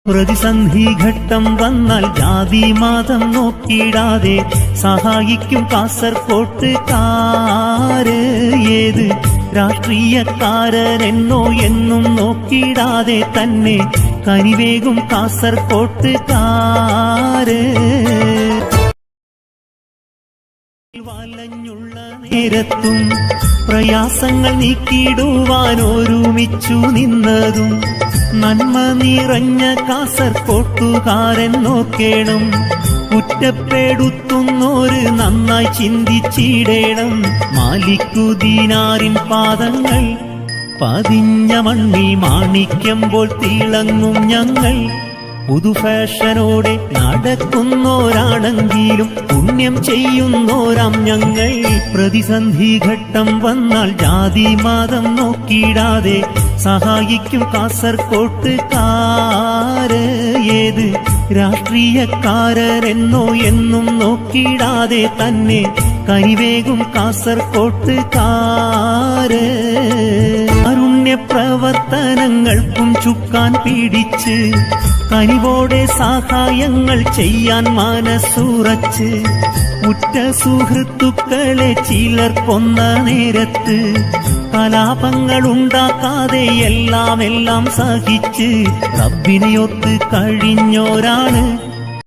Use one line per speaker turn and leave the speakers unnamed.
പ്രതിസന്ധി ഘട്ടം വന്നാൽ ജാതി മതം നോക്കിയിടാതെ സഹായിക്കും കാസർകോട്ടുകാര്. ഏത് രാഷ്ട്രീയക്കാരനെന്നോ എന്നും നോക്കിയിടാതെ തന്നെ കനിവേകും കാസർകോട്ടുകാര്. വലഞ്ഞുള്ള നേരത്തും പ്രയാസങ്ങൾ നീക്കിയിടുവാൻ ഒരുമിച്ചു നിന്നതും നന്മ നിറഞ്ഞ കാസർകോട്ടുകാരൻ നോക്കേണം. കുറ്റപ്പെടുത്തുന്നോര് നന്നായി ചിന്തിച്ചിടേണം. മാലിക്കുദീനാറിൻ പാദങ്ങൾ പതിഞ്ഞ മണ്ണിൽ മാണിക്യം പോൽ തിളങ്ങും ഞങ്ങൾ. പുതുഫാഷനോടെ നടക്കുന്നോരാണെങ്കിലും പുണ്യം ചെയ്യുന്നോരാം ഞങ്ങൾ. പ്രതിസന്ധി ഘട്ടം വന്നാൽ ജാതി മതം നോക്കിയിടാതെ സഹായിക്കും കാസർകോട്ടുകാര്. ഏത് രാഷ്ട്രീയക്കാരനെന്നോ എന്നും നോക്കിയിടാതെ തന്നെ കനിവേകും കാസർകോട്ടുകാര്. കാരുണ്യപ്രവർത്തനങ്ങൾക്കും ചുക്കാൻ പിടിച്ച് കനിവോടെ സഹായങ്ങൾ ചെയ്യാൻ മനസ്സുറച്ച് ഉറ്റ സുഹൃത്തുക്കളെ ചിലർ കൊന്ന നേരത്ത് കലാപങ്ങളുണ്ടാക്കാതെ എല്ലാം സഹിച്ച് റബ്ബിനെയൊത്ത് കഴിഞ്ഞോരാണ്